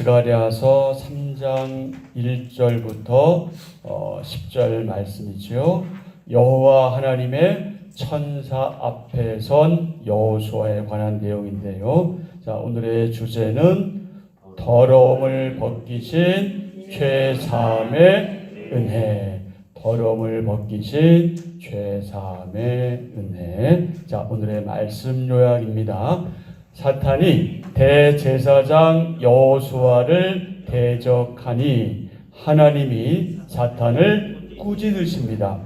스가랴서 3장 1절부터 10절 말씀이지요. 여호와 하나님의 천사 앞에 선 여호수아에 관한 내용인데요. 자, 오늘의 주제는 더러움을 벗기신 죄사함의 은혜. 더러움을 벗기신 죄사함의 은혜. 자, 오늘의 말씀 요약입니다. 사탄이 대제사장 여호수아를 대적하니 하나님이 사탄을 꾸짖으십니다.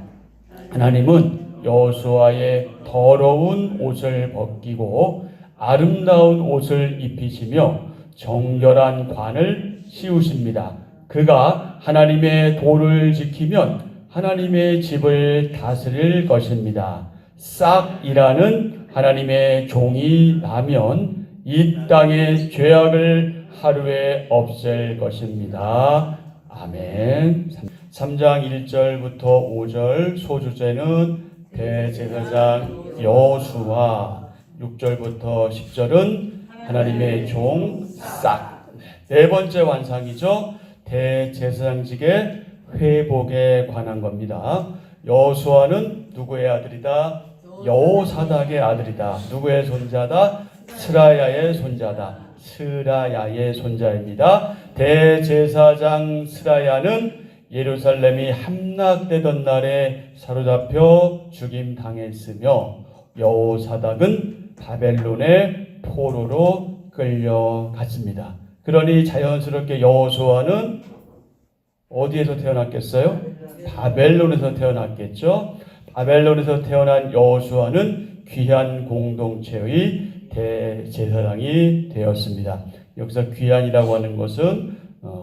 하나님은 여호수아의 더러운 옷을 벗기고 아름다운 옷을 입히시며 정결한 관을 씌우십니다. 그가 하나님의 도를 지키면 하나님의 집을 다스릴 것입니다. 싹이라는 하나님의 종이 나면 이 땅의 죄악을 하루에 없앨 것입니다. 아멘. 3장 1절부터 5절 소주제는 대제사장 여호수아, 6절부터 10절은 하나님의 종 싹. 네 번째 완상이죠. 대제사장직의 회복에 관한 겁니다. 여호수아는 누구의 아들이다? 여호사닥의 아들이다. 누구의 손자다? 스라야의 손자다. 스라야의 손자입니다. 대제사장 스라야는 예루살렘이 함락되던 날에 사로잡혀 죽임당했으며 여호사닥은 바벨론의 포로로 끌려갔습니다. 그러니 자연스럽게 여호수아는 어디에서 태어났겠어요? 바벨론에서 태어났겠죠. 바벨론에서 태어난 여호수아는 귀한 공동체의 대제사장이 되었습니다. 여기서 귀한이라고 하는 것은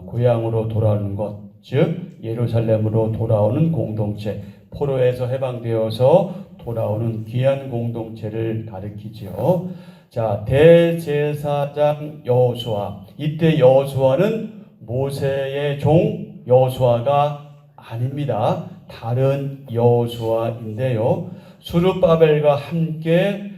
고향으로 돌아오는 것, 즉 예루살렘으로 돌아오는 공동체, 포로에서 해방되어서 돌아오는 귀한 공동체를 가리키지요. 자, 대제사장 여호수아. 이때 여호수아는 모세의 종 여호수아가 아닙니다. 다른 여호수아인데요. 수르바벨과 함께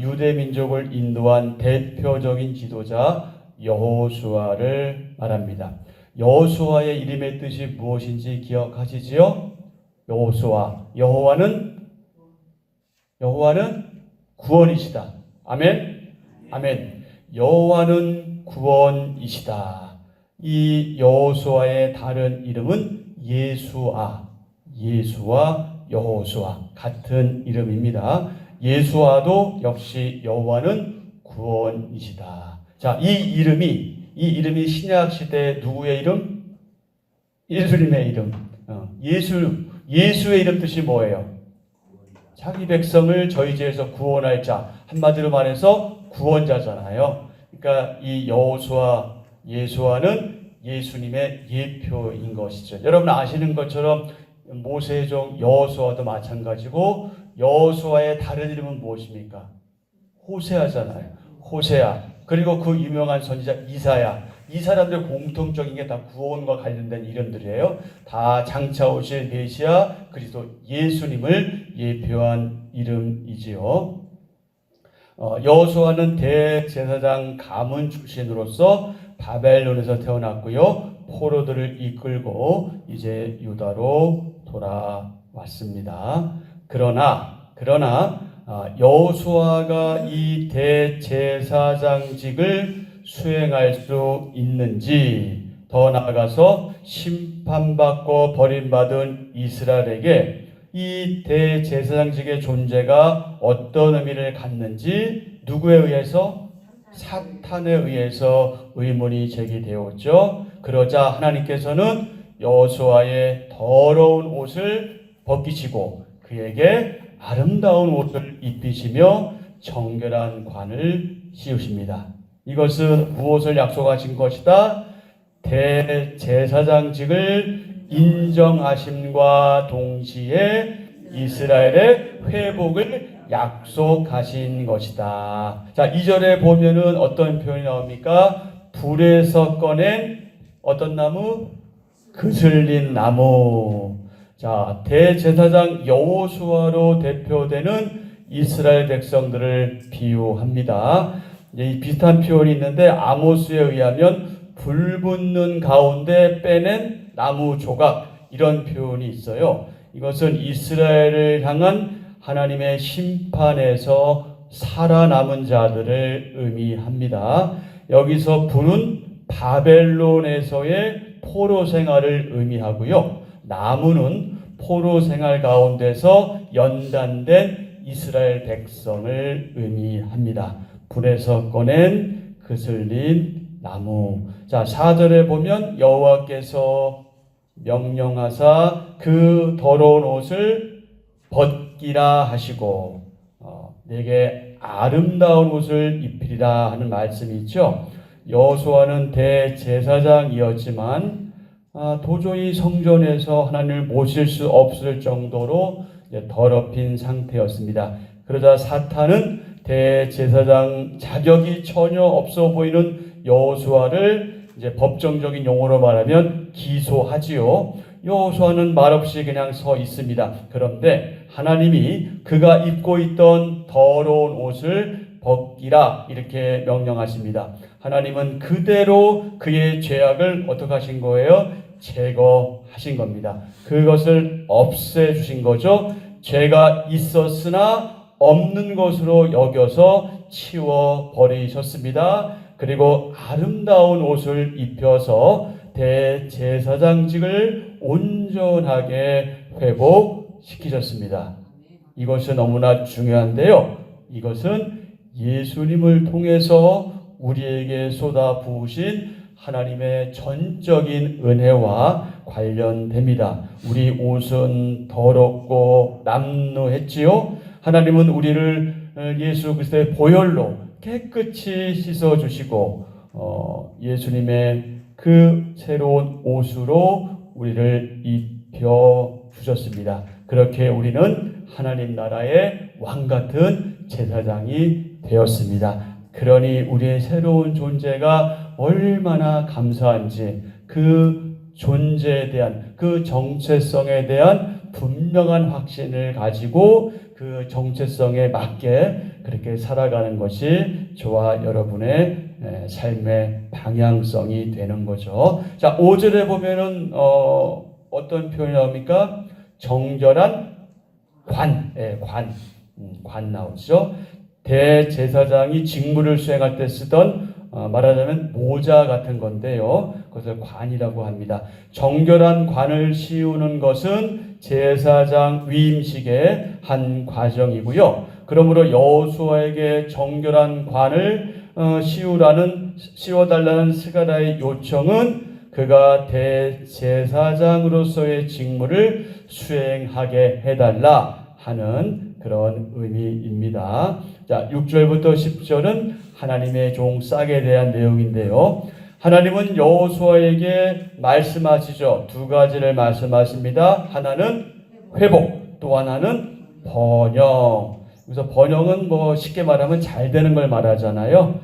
유대 민족을 인도한 대표적인 지도자 여호수아를 말합니다. 여호수아의 이름의 뜻이 무엇인지 기억하시지요? 여호수아. 여호와는 구원이시다. 아멘. 아멘. 여호와는 구원이시다. 이 여호수아의 다른 이름은 예수아. 예수와 여호수아 같은 이름입니다. 예수아도 역시 여호와는 구원이시다. 자, 이 이름이 신약 시대 누구의 이름? 예수님의 이름. 예수의 이름 뜻이 뭐예요? 자기 백성을 저희 죄에서 구원할 자. 한마디로 말해서 구원자잖아요. 그러니까 이 여호수아, 예수아는 예수님의 예표인 것이죠. 여러분 아시는 것처럼 모세의 종 여호수아도 마찬가지고 여호수아의 다른 이름은 무엇입니까? 호세아잖아요. 호세아. 그리고 그 유명한 선지자 이사야. 이 사람들 공통적인 게 다 구원과 관련된 이름들이에요. 다 장차 오실 메시아 그리스도 예수님을 예표한 이름이지요. 여호수아는 대제사장 가문 출신으로서 바벨론에서 태어났고요. 포로들을 이끌고 이제 유다로 돌아왔습니다. 그러나 여호수아가 이 대제사장직을 수행할 수 있는지, 더 나아가서 심판받고 버림받은 이스라엘에게 이 대제사장직의 존재가 어떤 의미를 갖는지 누구에 의해서? 사탄에 의해서 의문이 제기되었죠. 그러자 하나님께서는 여호수아의 더러운 옷을 벗기시고 그에게 아름다운 옷을 입히시며 정결한 관을 씌우십니다. 이것은 무엇을 약속하신 것이다? 대제사장직을 인정하심과 동시에 이스라엘의 회복을 약속하신 것이다. 자, 2절에 보면은 어떤 표현이 나옵니까? 불에서 꺼낸 어떤 나무? 그슬린 나무. 자, 대제사장 여호수아로 대표되는 이스라엘 백성들을 비유합니다. 이 비슷한 표현이 있는데 아모스에 의하면 불 붙는 가운데 빼낸 나무 조각, 이런 표현이 있어요. 이것은 이스라엘을 향한 하나님의 심판에서 살아남은 자들을 의미합니다. 여기서 불은 바벨론에서의 포로 생활을 의미하고요. 나무는 포로 생활 가운데서 연단된 이스라엘 백성을 의미합니다. 불에서 꺼낸 그슬린 나무. 자, 4절에 보면 여호와께서 명령하사 그 더러운 옷을 벗기라 하시고 내게 아름다운 옷을 입히리라 하는 말씀이 있죠. 여호수아는 대제사장이었지만 도저히 성전에서 하나님을 모실 수 없을 정도로 더럽힌 상태였습니다. 그러자 사탄은 대제사장 자격이 전혀 없어 보이는 여호수아를 이제 법정적인 용어로 말하면 기소하지요. 여호수아는 말없이 그냥 서 있습니다. 그런데 하나님이 그가 입고 있던 더러운 옷을 벗기라 이렇게 명령하십니다. 하나님은 그대로 그의 죄악을 어떻게 하신 거예요? 제거하신 겁니다. 그것을 없애주신 거죠. 죄가 있었으나 없는 것으로 여겨서 치워버리셨습니다. 그리고 아름다운 옷을 입혀서 대제사장직을 온전하게 회복시키셨습니다. 이것이 너무나 중요한데요. 이것은 예수님을 통해서 우리에게 쏟아부으신 하나님의 전적인 은혜와 관련됩니다. 우리 옷은 더럽고 남루했지요. 하나님은 우리를 예수 그리스도의 보혈로 깨끗이 씻어주시고 예수님의 그 새로운 옷으로 우리를 입혀주셨습니다. 그렇게 우리는 하나님 나라의 왕같은 제사장이 되었습니다. 그러니 우리의 새로운 존재가 얼마나 감사한지 그 존재에 대한 그 정체성에 대한 분명한 확신을 가지고 그 정체성에 맞게 그렇게 살아가는 것이 저와 여러분의 삶의 방향성이 되는 거죠. 자, 5절에 보면은 어떤 표현이 나옵니까? 정결한 관 나오죠. 대제사장이 직무를 수행할 때 쓰던 말하자면 모자 같은 건데요. 그것을 관이라고 합니다. 정결한 관을 씌우는 것은 제사장 위임식의 한 과정이고요. 그러므로 여호수아에게 정결한 관을 씌워달라는 스가랴의 요청은 그가 대제사장으로서의 직무를 수행하게 해달라 하는 그런 의미입니다. 자, 6절부터 10절은 하나님의 종 싹에 대한 내용인데요. 하나님은 여호수아에게 말씀하시죠. 두 가지를 말씀하십니다. 하나는 회복, 또 하나는 번영. 그래서 번영은 쉽게 말하면 잘 되는 걸 말하잖아요.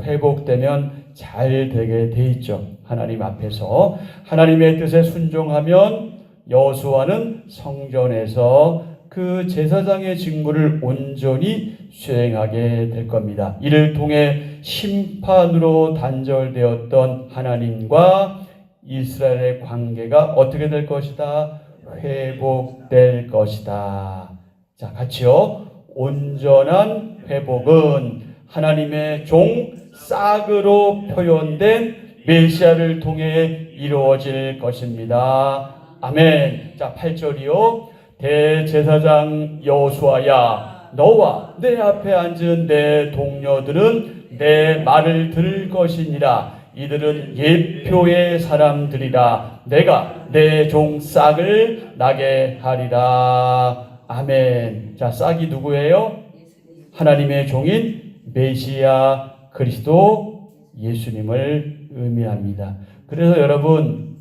회복되면 잘 되게 돼 있죠. 하나님 앞에서 하나님의 뜻에 순종하면 여호수아는 성전에서 그 제사장의 직무를 온전히 수행하게 될 겁니다. 이를 통해 심판으로 단절되었던 하나님과 이스라엘의 관계가 어떻게 될 것이다? 회복될 것이다. 자, 같이요. 온전한 회복은 하나님의 종 싹으로 표현된 메시아를 통해 이루어질 것입니다. 아멘. 자, 8절이요. 대제사장 여호수아야, 너와 내 앞에 앉은 내 동료들은 내 말을 들을 것이니라. 이들은 예표의 사람들이라. 내가 내 종 싹을 나게 하리라. 아멘. 자, 싹이 누구예요? 하나님의 종인 메시아 그리스도 예수님을 의미합니다. 그래서 여러분,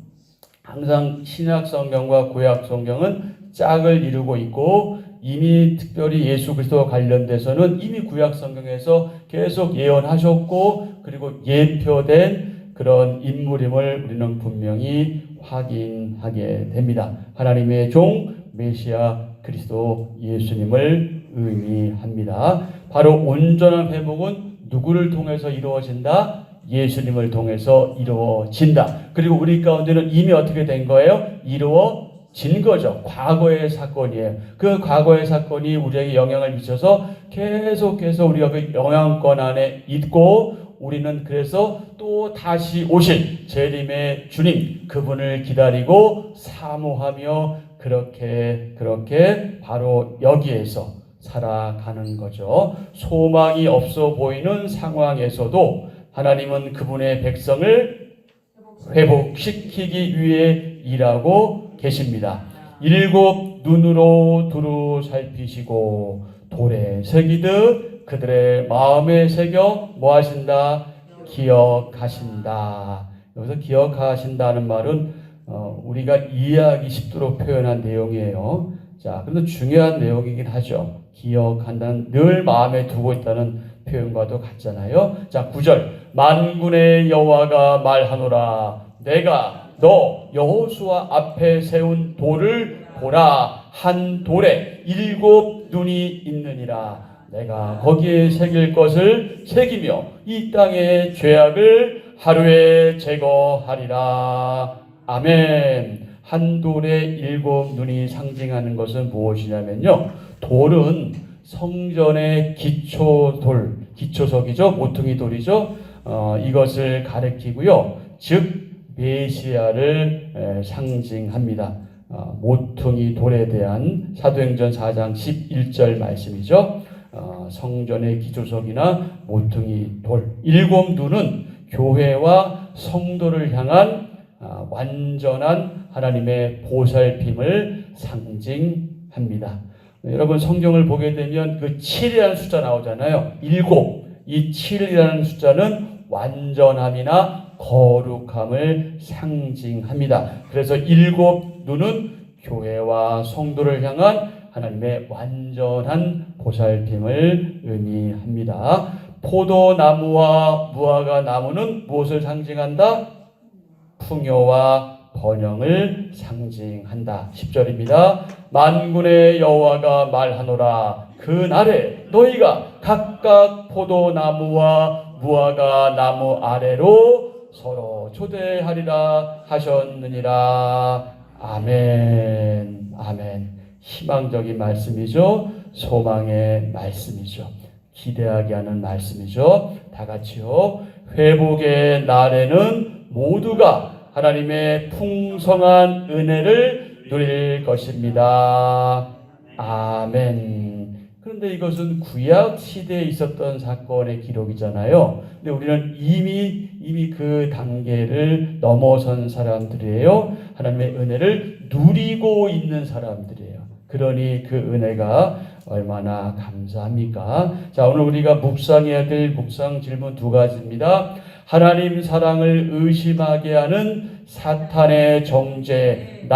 항상 신약 성경과 구약 성경은 짝을 이루고 있고, 이미 특별히 예수 그리스도와 관련돼서는 이미 구약 성경에서 계속 예언하셨고, 그리고 예표된 그런 인물임을 우리는 분명히 확인하게 됩니다. 하나님의 종 메시아 그리스도 예수님을 의미합니다. 바로 온전한 회복은 누구를 통해서 이루어진다? 예수님을 통해서 이루어진다. 그리고 우리 가운데는 이미 어떻게 된 거예요? 이루어진 거죠. 과거의 사건이에요. 그 과거의 사건이 우리에게 영향을 미쳐서 계속해서 우리가 그 영향권 안에 있고, 우리는 그래서 또 다시 오실 재림의 주님 그분을 기다리고 사모하며 그렇게 바로 여기에서 살아가는 거죠. 소망이 없어 보이는 상황에서도 하나님은 그분의 백성을 회복시키기 위해 일하고 계십니다. 일곱 눈으로 두루 살피시고 돌에 새기듯 그들의 마음에 새겨 뭐 하신다? 기억하신다. 여기서 기억하신다는 말은 우리가 이해하기 쉽도록 표현한 내용이에요. 자, 그런데 중요한 내용이긴 하죠. 기억한다는, 늘 마음에 두고 있다는 표현과도 같잖아요. 자, 9절. 만군의 여호와가 말하노라. 내가 너 여호수아 앞에 세운 돌을 보라. 한 돌에 일곱 눈이 있느니라. 내가 거기에 새길 것을 새기며 이 땅의 죄악을 하루에 제거하리라. 아멘. 한 돌에 일곱 눈이 상징하는 것은 무엇이냐면요. 돌은 성전의 기초석이죠. 모퉁이 돌이죠. 이것을 가리키고요. 즉 메시아를 상징합니다. 모퉁이 돌에 대한 사도행전 4장 11절 말씀이죠. 성전의 기초석이나 모퉁이 돌. 일곱 눈은 교회와 성도를 향한 완전한 하나님의 보살핌을 상징합니다. 여러분 성경을 보게 되면 그 7이라는 숫자 나오잖아요. 일곱. 이 7이라는 숫자는 완전함이나 거룩함을 상징합니다. 그래서 일곱 눈은 교회와 성도를 향한 하나님의 완전한 보살핌을 의미합니다. 포도나무와 무화과 나무는 무엇을 상징한다? 풍요와 번영을 상징한다. 10절입니다. 만군의 여호와가 말하노라. 그날에 너희가 각각 포도나무와 무화과 나무 아래로 서로 초대하리라 하셨느니라. 아멘. 아멘. 희망적인 말씀이죠. 소망의 말씀이죠. 기대하게 하는 말씀이죠. 다 같이요. 회복의 날에는 모두가 하나님의 풍성한 은혜를 누릴 것입니다. 아멘. 그런데 이것은 구약 시대에 있었던 사건의 기록이잖아요. 근데 우리는 이미 그 단계를 넘어선 사람들이에요. 하나님의 은혜를 누리고 있는 사람들이에요. 그러니 그 은혜가 얼마나 감사합니까? 자, 오늘 우리가 묵상해야 될 묵상 질문 두 가지입니다. 하나님 사랑을 의심하게 하는 사탄의 정죄,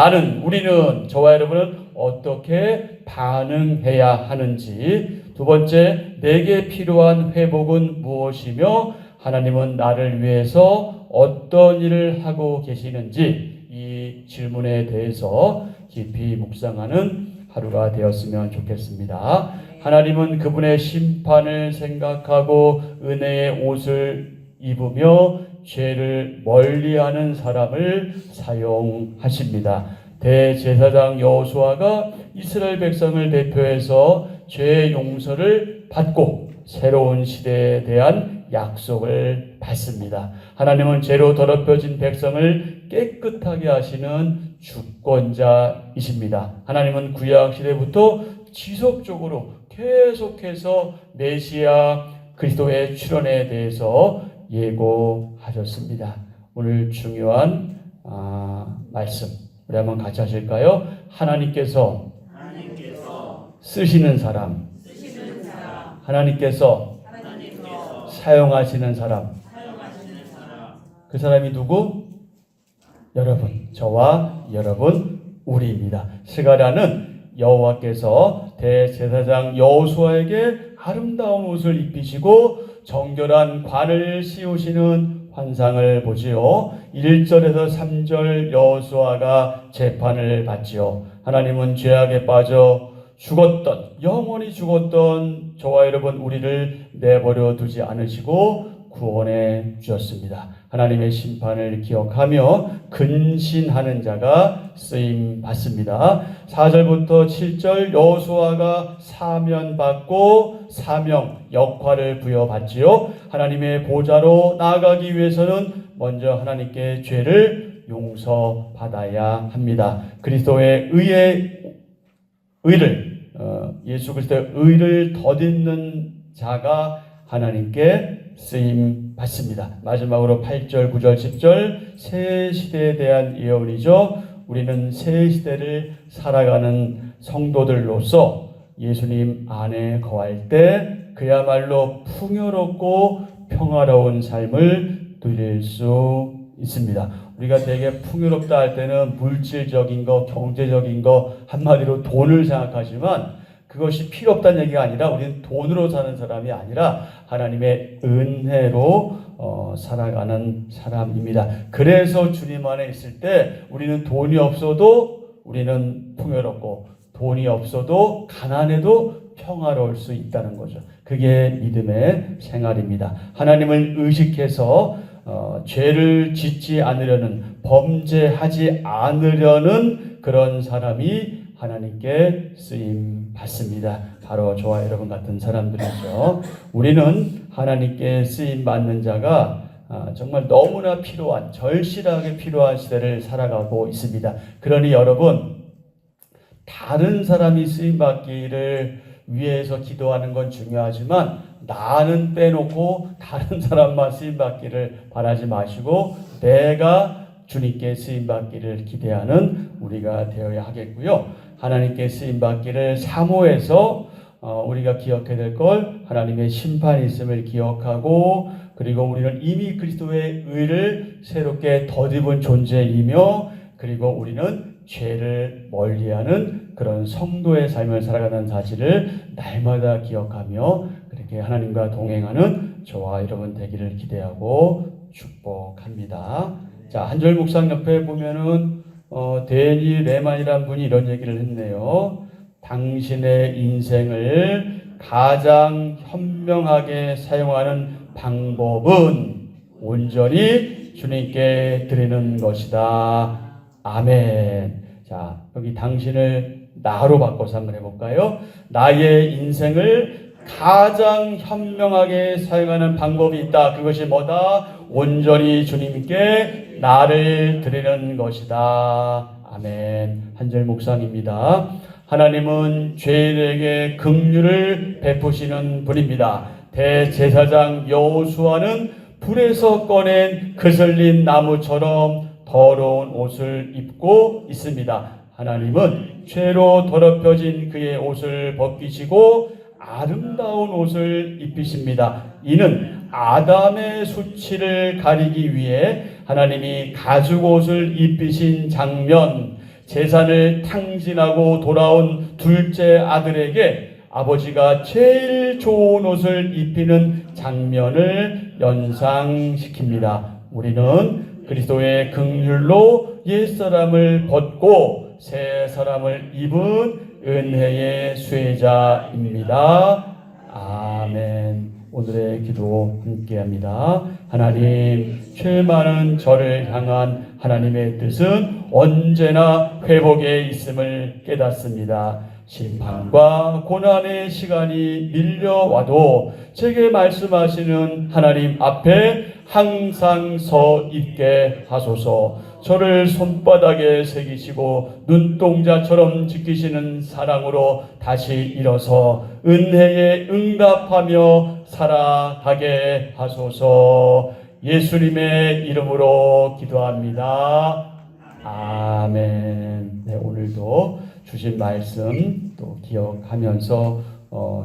우리는, 저와 여러분은 어떻게 반응해야 하는지. 두 번째, 내게 필요한 회복은 무엇이며 하나님은 나를 위해서 어떤 일을 하고 계시는지, 이 질문에 대해서 깊이 묵상하는 하루가 되었으면 좋겠습니다. 하나님은 그분의 심판을 생각하고 은혜의 옷을 입으며 죄를 멀리하는 사람을 사용하십니다. 대제사장 여호수아가 이스라엘 백성을 대표해서 죄 용서를 받고 새로운 시대에 대한 약속을 받습니다. 하나님은 죄로 더럽혀진 백성을 깨끗하게 하시는 주권자이십니다. 하나님은 구약 시대부터 지속적으로 계속해서 메시아 그리스도의 출현에 대해서 예고하셨습니다. 오늘 중요한 말씀 우리 한번 같이 하실까요? 하나님께서 쓰시는 사람, 하나님께서 사용하시는 사람, 그 사람이 누구? 여러분, 저와 여러분, 우리입니다. 스가랴는 여호와께서 대제사장 여호수아에게 아름다운 옷을 입히시고 정결한 관을 씌우시는 환상을 보지요. 1절에서 3절 여호수아가 재판을 받지요. 하나님은 죄악에 빠져 영원히 죽었던 저와 여러분 우리를 내버려 두지 않으시고 구원해 주셨습니다. 하나님의 심판을 기억하며 근신하는 자가 쓰임 받습니다. 4절부터 7절 여호수아가 사면받고 사명 역할을 부여받지요. 하나님의 보좌로 나아가기 위해서는 먼저 하나님께 죄를 용서받아야 합니다. 그리스도의 의를 예수 그리스도의 의를 덧입는 자가 하나님께 쓰임 받습니다. 마지막으로 8절, 9절, 10절 새 시대에 대한 예언이죠. 우리는 새 시대를 살아가는 성도들로서 예수님 안에 거할 때 그야말로 풍요롭고 평화로운 삶을 누릴 수 있습니다. 우리가 되게 풍요롭다 할 때는 물질적인 거, 경제적인 거, 한마디로 돈을 생각하지만 그것이 필요 없다는 얘기가 아니라 우리는 돈으로 사는 사람이 아니라 하나님의 은혜로 살아가는 사람입니다. 그래서 주님 안에 있을 때 우리는 돈이 없어도 우리는 풍요롭고 돈이 없어도 가난해도 평화로울 수 있다는 거죠. 그게 믿음의 생활입니다. 하나님을 의식해서 죄를 짓지 않으려는, 범죄하지 않으려는 그런 사람이 하나님께 쓰임 받습니다. 바로 저와 여러분 같은 사람들이죠. 우리는 하나님께 쓰임 받는 자가 정말 너무나 필요한, 절실하게 필요한 시대를 살아가고 있습니다. 그러니 여러분, 다른 사람이 쓰임 받기를 위해서 기도하는 건 중요하지만 나는 빼놓고 다른 사람만 쓰임 받기를 바라지 마시고 내가 주님께 쓰임 받기를 기대하는 우리가 되어야 하겠고요. 하나님께 쓰임 받기를 사모해서 우리가 기억해야 될 걸 하나님의 심판이 있음을 기억하고, 그리고 우리는 이미 그리스도의 의를 새롭게 덧입은 존재이며, 그리고 우리는 죄를 멀리하는 그런 성도의 삶을 살아가는 사실을 날마다 기억하며 그렇게 하나님과 동행하는 저와 여러분 되기를 기대하고 축복합니다. 자, 한절 묵상 옆에 보면은 데니 레만이라는 분이 이런 얘기를 했네요. 당신의 인생을 가장 현명하게 사용하는 방법은 온전히 주님께 드리는 것이다. 아멘. 자, 여기 당신을 나로 바꿔서 한번 해볼까요? 나의 인생을 가장 현명하게 사용하는 방법이 있다. 그것이 뭐다? 온전히 주님께 나를 드리는 것이다. 아멘. 한절 묵상입니다. 하나님은 죄인에게 긍휼을 베푸시는 분입니다. 대제사장 여호수아는 불에서 꺼낸 그슬린 나무처럼 더러운 옷을 입고 있습니다. 하나님은 죄로 더럽혀진 그의 옷을 벗기시고 아름다운 옷을 입히십니다. 이는 아담의 수치를 가리기 위해 하나님이 가죽옷을 입히신 장면, 제사를 탕진하고 돌아온 둘째 아들에게 아버지가 제일 좋은 옷을 입히는 장면을 연상시킵니다. 우리는 그리스도의 긍휼로 옛사람을 벗고 새 사람을 입은 은혜의 수혜자입니다. 아멘. 오늘의 기도 함께합니다. 하나님, 죄 많은 저를 향한 하나님의 뜻은 언제나 회복에 있음을 깨닫습니다. 심판과 고난의 시간이 밀려와도 제게 말씀하시는 하나님 앞에 항상 서 있게 하소서. 저를 손바닥에 새기시고 눈동자처럼 지키시는 사랑으로 다시 일어서 은혜에 응답하며 살아가게 하소서. 예수님의 이름으로 기도합니다. 아멘. 네, 오늘도 주신 말씀 또 기억하면서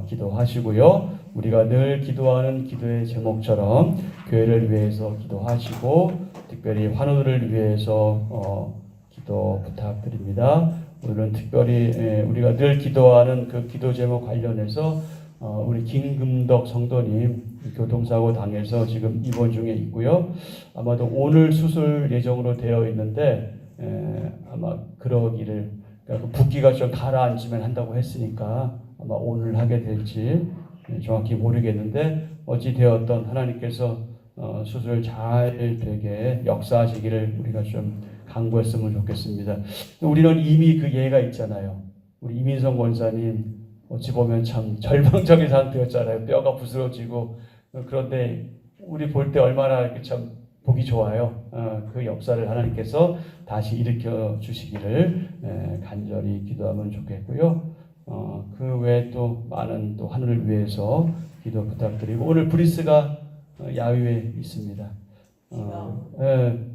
기도하시고요. 우리가 늘 기도하는 기도의 제목처럼 교회를 위해서 기도하시고 특별히 환우들을 위해서 기도 부탁드립니다. 오늘은 특별히 우리가 늘 기도하는 그 기도 제목 관련해서 우리 김금덕 성도님 교통사고 당해서 지금 입원 중에 있고요. 아마도 오늘 수술 예정으로 되어 있는데 아마 그러기를, 그러니까 붓기가 좀 가라앉으면 한다고 했으니까 아마 오늘 하게 될지 정확히 모르겠는데 어찌 되었던 하나님께서 수술 잘 되게 역사하시기를 우리가 좀 간구했으면 좋겠습니다. 우리는 이미 그 예가 있잖아요. 우리 이민성 권사님 어찌 보면 참 절망적인 상태였잖아요. 뼈가 부스러지고 그런데 우리 볼 때 얼마나 이렇게 참 보기 좋아요. 그 역사를 하나님께서 다시 일으켜 주시기를 간절히 기도하면 좋겠고요. 그 외에 또 많은 또 하늘을 위해서 기도 부탁드리고 오늘 브리스가 야외에 있습니다.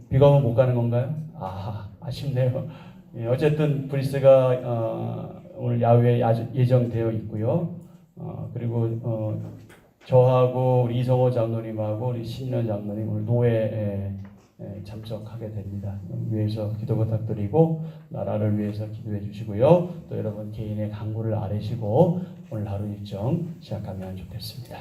비가 오면 못 가는 건가요? 아쉽네요. 어쨌든 브리스가 오늘 야외에 예정되어 있고요. 그리고 저하고 우리 이성호 장로님하고 우리 신년 장로님 오늘 노회에 참석하게 됩니다. 위해서 기도 부탁드리고 나라를 위해서 기도해 주시고요. 또 여러분 개인의 간구를 아뢰시고 오늘 하루 일정 시작하면 좋겠습니다.